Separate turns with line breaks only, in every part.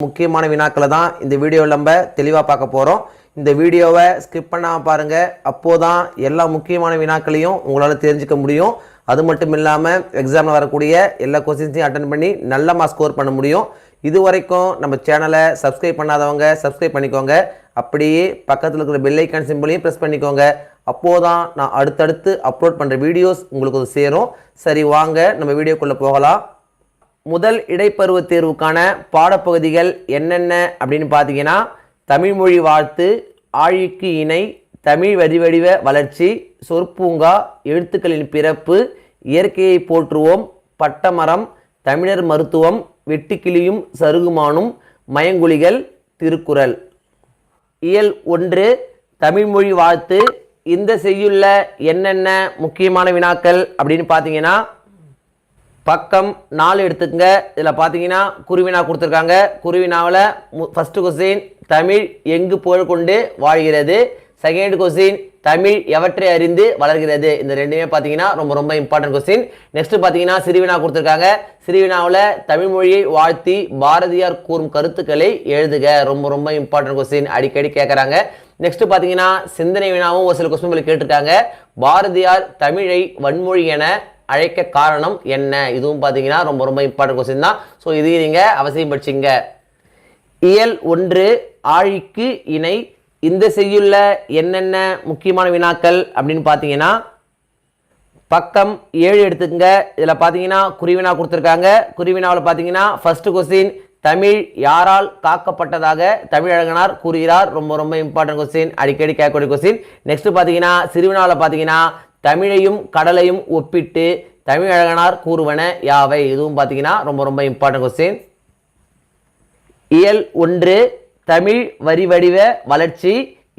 முக்கியமான வினாக்களை தான் இந்த வீடியோவில் நம்ம தெளிவாக பார்க்க போகிறோம். இந்த வீடியோவை ஸ்கிப் பண்ணாமல் பாருங்கள். அப்போதான் எல்லா முக்கியமான வினாக்களையும் உங்களால் தெரிஞ்சுக்க முடியும். அது மட்டும் இல்லாமல் எக்ஸாமில் வரக்கூடிய எல்லா கொஸ்டின்ஸையும் அட்டன் பண்ணி நல்ல மார்க் ஸ்கோர் பண்ண முடியும். இது வரைக்கும் நம்ம சேனலை சப்ஸ்கிரைப் பண்ணாதவங்க சப்ஸ்கிரைப் பண்ணிக்கோங்க. அப்படியே பக்கத்தில் இருக்கிற பெல் ஐக்கான் சிம்பிளையும் ப்ரெஸ் பண்ணிக்கோங்க. அப்போதான் நான் அடுத்தடுத்து அப்லோட் பண்ணுற வீடியோஸ் உங்களுக்கு சேரும். சரி, வாங்க நம்ம வீடியோக்குள்ளே போகலாம். முதல் இடைப்பருவ தேர்வுக்கான பாடப்பகுதிகள் என்னென்ன அப்படின்னு பார்த்தீங்கன்னா, தமிழ்மொழி வாழ்த்து, ஆழிக்கு இணை, தமிழ் வடிவடிவ வளர்ச்சி, சொற்பூங்கா, எழுத்துக்களின் பிறப்பு, இயற்கையை போற்றுவோம், பட்டமரம், தமிழர் மருத்துவம், வெட்டுக்கிளியும் சருகுமானும், மயங்குழிகள், திருக்குறள். இயல் 1 தமிழ்மொழி வாழ்த்து. இந்த செய்யுள்ள என்னென்ன முக்கியமான வினாக்கள் அப்படின்னு பார்த்தீங்கன்னா, பக்கம் 4 எடுத்துக்கங்க. இதில் பார்த்தீங்கன்னா குருவினா கொடுத்துருக்காங்க. குருவினாவில் ஃபஸ்ட்டு கொஸ்டின் தமிழ் எங்கு புகழ் கொண்டு வாழ்கிறது. செகண்ட் கொஸ்டின் தமிழ் எவற்றை அறிந்து வளர்கிறது. இந்த ரெண்டுமே பார்த்தீங்கன்னா ரொம்ப ரொம்ப இம்பார்ட்டன்ட் கொஸ்டின். நெக்ஸ்ட் பார்த்தீங்கன்னா சிறுவினா கொடுத்துருக்காங்க. சிறுவினாவில் தமிழ் மொழியை வாழ்த்தி பாரதியார் கூறும் கருத்துக்களை எழுதுக. ரொம்ப ரொம்ப இம்பார்ட்டன்ட் கொஸ்டின், அடிக்கடி கேட்குறாங்க. நெக்ஸ்ட் பார்த்தீங்கன்னா சிந்தனை வினாவும் ஒரு சில கொஸ்டின் கேட்டிருக்காங்க. பாரதியார் தமிழை வன்மொழி என அழைக்க காரணம் என்ன? இதுவும் பார்த்தீங்கன்னா ரொம்ப ரொம்ப இம்பார்ட்டன்ட் கொஸ்டின் தான். ஸோ இதையும் நீங்கள் அவசியம் படிச்சிங்க. இயல் 1 ஆழிக்கு இணை. இந்த செய்யுள்ள என்னென்ன முக்கியமான வினாக்கள் அப்படின்னு பார்த்தீங்கன்னா, பக்கம் 7 எடுத்துக்கங்க. இதில் பார்த்தீங்கன்னா குருவினா கொடுத்துருக்காங்க. குருவினாவில் பார்த்தீங்கன்னா ஃபர்ஸ்ட் கொஸ்டின் தமிழ் யாரால் காக்கப்பட்டதாக தமிழழகனார் கூறுகிறார். ரொம்ப ரொம்ப இம்பார்ட்டன்ட் கொஸ்டின், அடிக்கடி கேட்கக்கூடிய கொஸ்டின். நெக்ஸ்ட் பார்த்தீங்கன்னா சிறுவினாவில் பார்த்தீங்கன்னா தமிழையும் கடலையும் ஒப்பிட்டு தமிழழகனார் கூறுவன யாவை. இதுவும் பார்த்தீங்கன்னா ரொம்ப ரொம்ப இம்பார்ட்டன்ட் கொஸ்டின். இயல் 1 தமிழ் வரி வடிவ வளர்ச்சி.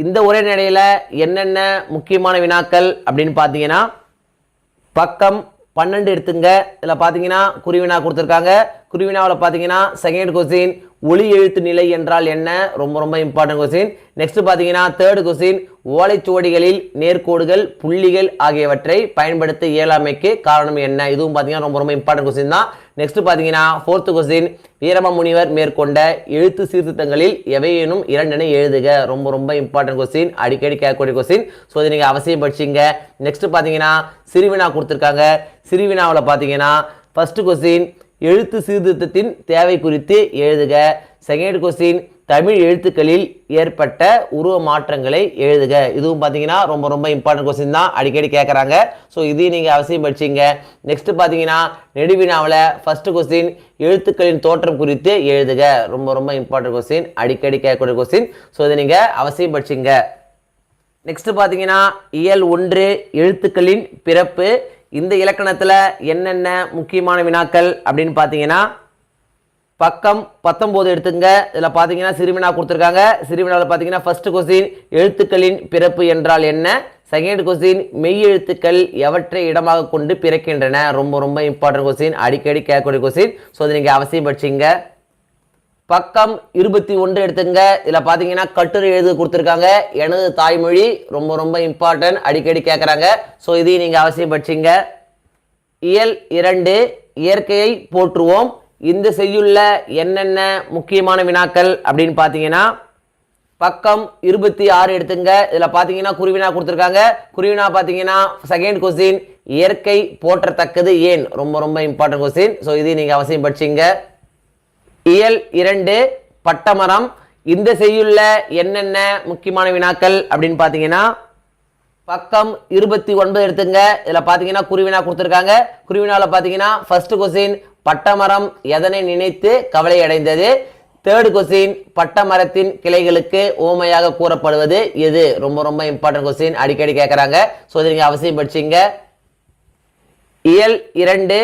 இந்த உரைநடையில் என்னென்ன முக்கியமான வினாக்கள் அப்படின்னு பார்த்தீங்கன்னா, பக்கம் 12 எடுத்துங்க. இதில் பார்த்தீங்கன்னா குருவினா கொடுத்துருக்காங்க. குருவினாவில் பார்த்தீங்கன்னா செகண்ட் கொஸ்டின் ஒளி எழுத்து நிலை என்றால் என்ன? ரொம்ப ரொம்ப இம்பார்ட்டன்ட் கொஸ்டின். நெக்ஸ்ட் பார்த்தீங்கன்னா தேர்ட் கொஸ்டின் ஓலைச்சுவடிகளில் நேர்கோடுகள் புள்ளிகள் ஆகியவற்றை பயன்படுத்த இயலாமைக்கு காரணம் என்ன? இதுவும் பார்த்தீங்கன்னா ரொம்ப ரொம்ப இம்பார்ட்டன்ட் கொஸ்டின் தான். நெக்ஸ்ட் பார்த்தீங்கன்னா ஃபோர்த் கொஸ்டின் வீரம முனிவர் மேற்கொண்ட எழுத்து சீர்திருத்தங்களில் எவையேனும் 2 எழுதுக. ரொம்ப ரொம்ப இம்பார்ட்டன்ட் கொஸ்டின், அடிக்கடி கேட்கக்கூடிய கொஸ்டின். ஸோ இதை நீங்கள் அவசியம் படிச்சிங்க. நெக்ஸ்ட் பார்த்தீங்கன்னா சிறுவினா கொடுத்துருக்காங்க. சிறுவினாவில் பார்த்தீங்கன்னா ஃபர்ஸ்ட் கொஸ்டின் எழுத்து சீர்திருத்தத்தின் தேவை குறித்து எழுதுக. செகண்ட் கொஸ்டின் தமிழ் எழுத்துக்களில் ஏற்பட்ட உருவ மாற்றங்களை எழுதுக. இதுவும் பார்த்தீங்கன்னா ரொம்ப ரொம்ப இம்பார்ட்டன்ட் கொஸ்டின் தான், அடிக்கடி கேட்குறாங்க. ஸோ இதையும் நீங்கள் அவசியம் படிச்சிங்க. நெக்ஸ்ட் பார்த்தீங்கன்னா நெடுவினாவில் ஃபர்ஸ்ட் கொஸ்டின் எழுத்துக்களின் தோற்றம் குறித்து எழுதுக. ரொம்ப ரொம்ப இம்பார்ட்டன்ட் கொஸ்டின், அடிக்கடி கேட்கக்கூடிய கொஸ்டின். ஸோ இதை நீங்கள் அவசியம் படிச்சிங்க. நெக்ஸ்ட் பார்த்தீங்கன்னா இயல் 1 எழுத்துக்களின் பிறப்பு. இந்த இலக்கணத்தில் என்னென்ன முக்கியமான வினாக்கள் அப்படின்னு பார்த்தீங்கன்னா, பக்கம் 19 எடுத்துங்க. இதில் பார்த்தீங்கன்னா சிறுவினா கொடுத்துருக்காங்க. சிறுவினாவில் பார்த்தீங்கன்னா ஃபர்ஸ்ட் கொஸ்டின் எழுத்துக்களின் பிறப்பு என்றால் என்ன. செகண்ட் கொஸ்டின் மெய் எழுத்துக்கள் எவற்றை இடமாக கொண்டு பிறக்கின்றன. ரொம்ப ரொம்ப இம்பார்ட்டன்ட் கொஸ்டின், அடிக்கடி கேட்கக்கூடிய கொஸ்டின். ஸோ அதை நீங்கள் அவசியம் படிச்சிங்க. பக்கம் 21 எடுத்துங்க. இதில் பார்த்தீங்கன்னா கட்டுரை எழுது கொடுத்துருக்காங்க. எனது தாய்மொழி. ரொம்ப ரொம்ப இம்பார்ட்டன்ட், அடிக்கடி கேட்குறாங்க. ஸோ இதையும் நீங்கள் அவசியம் படிச்சிங்க. இயல் 2 இயற்கையை போற்றுவோம். இந்த செய்யுள்ள என்னென்ன முக்கியமான வினாக்கள் அப்படின்னு பார்த்தீங்கன்னா, பக்கம் 26 எடுத்துங்க. இதில் பார்த்தீங்கன்னா குருவினா கொடுத்துருக்காங்க. குருவினா பார்த்தீங்கன்னா செகண்ட் கொஸ்டின் இயற்கை போற்றத்தக்கது ஏன். ரொம்ப ரொம்ப இம்பார்ட்டன்ட் கொஸ்டின். ஸோ இதையும் நீங்கள் அவசியம் படிச்சிங்க. இயல் 2 பட்டமரம். இந்த செய்யுள்ள என்னென்ன முக்கியமான வினாக்கள் அப்படின்னு பார்த்தீங்கன்னா, பக்கம் 29 எடுத்துங்க. இதில் பார்த்தீங்கன்னா குருவினா கொடுத்துருக்காங்க. குருவினாவில் பார்த்தீங்கன்னா ஃபர்ஸ்ட் கொஸ்டின் பட்டமரம் எதனை நினைத்து கவலை அடைந்தது. தேர்ட் கொஸ்டின் பட்டமரத்தின் கிளைகளுக்கு ஓமையாக கூறப்படுவது எது. ரொம்ப ரொம்ப இம்பார்ட்டன்ட் கொஸ்டின், அடிக்கடி கேட்குறாங்க. ஸோ இதை நீங்கள் அவசியம் படிச்சிங்க. இயல் 2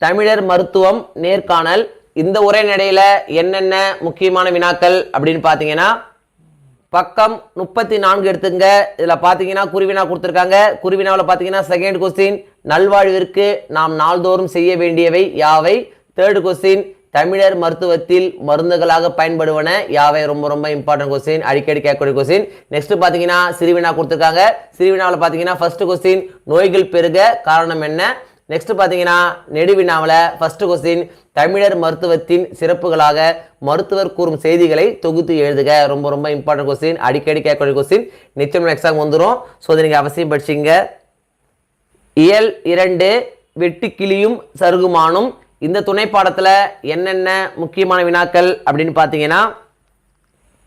தமிழர் மருத்துவம் நேர்காணல். இந்த உரைநடையில் என்னென்ன முக்கியமான வினாக்கள் அப்படின்னு பார்த்தீங்கன்னா, பக்கம் 34 எடுத்துங்க. இதில் பார்த்தீங்கன்னா குருவினா கொடுத்துருக்காங்க. குருவினாவில் பார்த்தீங்கன்னா செகண்ட் கொஸ்டின் நல்வாழ்விற்கு நாம் நாள்தோறும் செய்ய வேண்டியவை யாவை. தேர்ட் கொஸ்டின் தமிழர் மருத்துவத்தில் மருந்துகளாக பயன்படுவன யாவை. ரொம்ப ரொம்ப இம்பார்ட்டன்ட் கொஸ்டின், அடிக்கடி கேட்கக்கூடிய கொஸ்டின். நெக்ஸ்ட் பார்த்தீங்கன்னா சிறுவினா கொடுத்துருக்காங்க. சிறுவினாவில் பார்த்தீங்கன்னா ஃபர்ஸ்ட் கொஸ்டின் நோய்கள் பெருக காரணம் என்ன. நெக்ஸ்ட் பார்த்தீங்கன்னா நெடுவினாவில் ஃபர்ஸ்ட் கொஸ்டின் தமிழர் மருத்துவத்தின் சிறப்புகளாக மருத்துவர் கூறும் செய்திகளை தொகுத்து எழுதுக. ரொம்ப ரொம்ப இம்பார்ட்டன்ட் கொஸ்டின், அடிக்கடி கேட்கக்கூடிய கொஸ்டின், நிச்சயம் எக்ஸாம் வந்துடும். ஸோ அதை நீங்கள் அவசியம் படிச்சிங்க. இயல் 2 வெட்டி கிளியும் சருகுமானும். இந்த துணை பாடத்தில் என்னென்ன முக்கியமான வினாக்கள் அப்படின்னு பார்த்தீங்கன்னா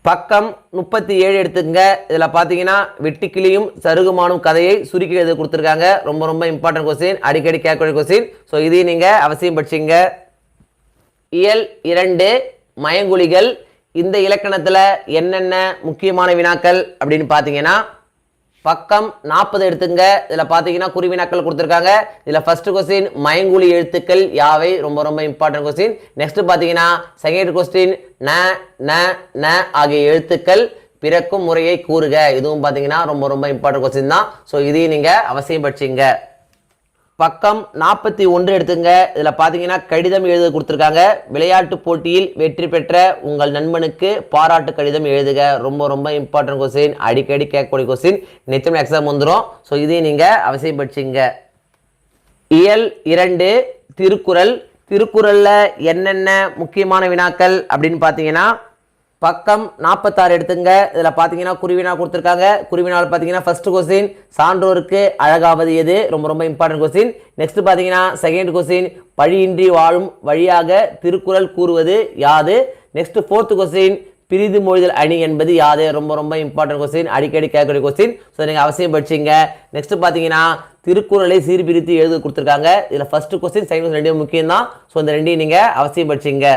பக்கம் 37 எடுத்துக்கங்க. இதில் பார்த்தீங்கன்னா வெட்டுக்கிளியும் சருகுமானும் கதையை சுருக்கி எழுத கொடுத்துருக்காங்க. ரொம்ப ரொம்ப இம்பார்ட்டன்ட் கொஸ்டின், அடிக்கடி கேட்கக்கூடிய கொஸ்டின். ஸோ இதையும் நீங்கள் அவசியம் படிச்சிங்க. இயல் 2 மயங்குழிகள். இந்த இலக்கணத்தில் என்னென்ன முக்கியமான வினாக்கள் அப்படின்னு பார்த்தீங்கன்னா பக்கம் 40 எடுத்துங்க. இதில் பார்த்தீங்கன்னா குறிவினாக்கள் கொடுத்துருக்காங்க. இதில் ஃபர்ஸ்ட் கொஸ்டின் மயங்குழி எழுத்துக்கள் யாவை, ரொம்ப ரொம்ப இம்பார்ட்டன்ட் கொஸ்டின். நெக்ஸ்ட் பார்த்தீங்கன்னா செகண்ட் கொஸ்டின் ந ந ந ஆகிய எழுத்துக்கள் பிறக்கும் முறையை கூறுக. இதுவும் பார்த்தீங்கன்னா ரொம்ப ரொம்ப இம்பார்ட்டன்ட் கொஸ்டின் தான். ஸோ இதையும் நீங்கள் அவசியம் படிச்சிங்க. பக்கம் 41 எடுத்துங்க. இதில் பார்த்தீங்கன்னா கடிதம் எழுத கொடுத்துருக்காங்க. விளையாட்டு போட்டியில் வெற்றி பெற்ற உங்கள் நண்பனுக்கு பாராட்டு கடிதம் எழுதுக. ரொம்ப ரொம்ப இம்பார்ட்டன்ட் கொஸ்டின், அடிக்கடி கேட்கக்கூடிய கொஸ்டின், நிச்சயம் எக்ஸாம் வந்துடும். ஸோ இதையும் நீங்கள் அவசியம் படிச்சிங்க. இயல் 2 திருக்குறள். திருக்குறளில் என்னென்ன முக்கியமான வினாக்கள் அப்படின்னு பார்த்தீங்கன்னா பக்கம் 46 எடுத்துங்க. இதில் பார்த்தீங்கன்னா குருவினா கொடுத்துருக்காங்க. குருவினால் பார்த்தீங்கன்னா ஃபர்ஸ்ட் கொஸ்டின் சான்றோருக்கு அழகாவது எது, ரொம்ப ரொம்ப இம்பார்ட்டன்ட் கொஸ்டின். நெக்ஸ்ட் பார்த்தீங்கன்னா செகண்ட் கொஸ்டின் பழியின்றி வாழும் வழியாக திருக்குறள் கூறுவது யாது. நெக்ஸ்ட் ஃபோர்த் கொஸ்டின் பிரிது மொழிதல் அணி என்பது யாது. ரொம்ப ரொம்ப இம்பார்ட்டன்ட் கொஸ்டின், அடிக்கடி கேட்கக்கூடிய கொஸ்டின். ஸோ நீங்கள் அவசியம் படிச்சிங்க. நெக்ஸ்ட் பார்த்தீங்கன்னா திருக்குறளை சீர்பிரித்து எழுத கொடுத்துருக்காங்க. இதில் ஃபர்ஸ்ட் கொஸ்டின் செகண்ட் கொஸ்டின் ரெண்டும் முக்கியம் தான். ஸோ இந்த ரெண்டையும் நீங்கள் அவசியம் படிச்சிங்க.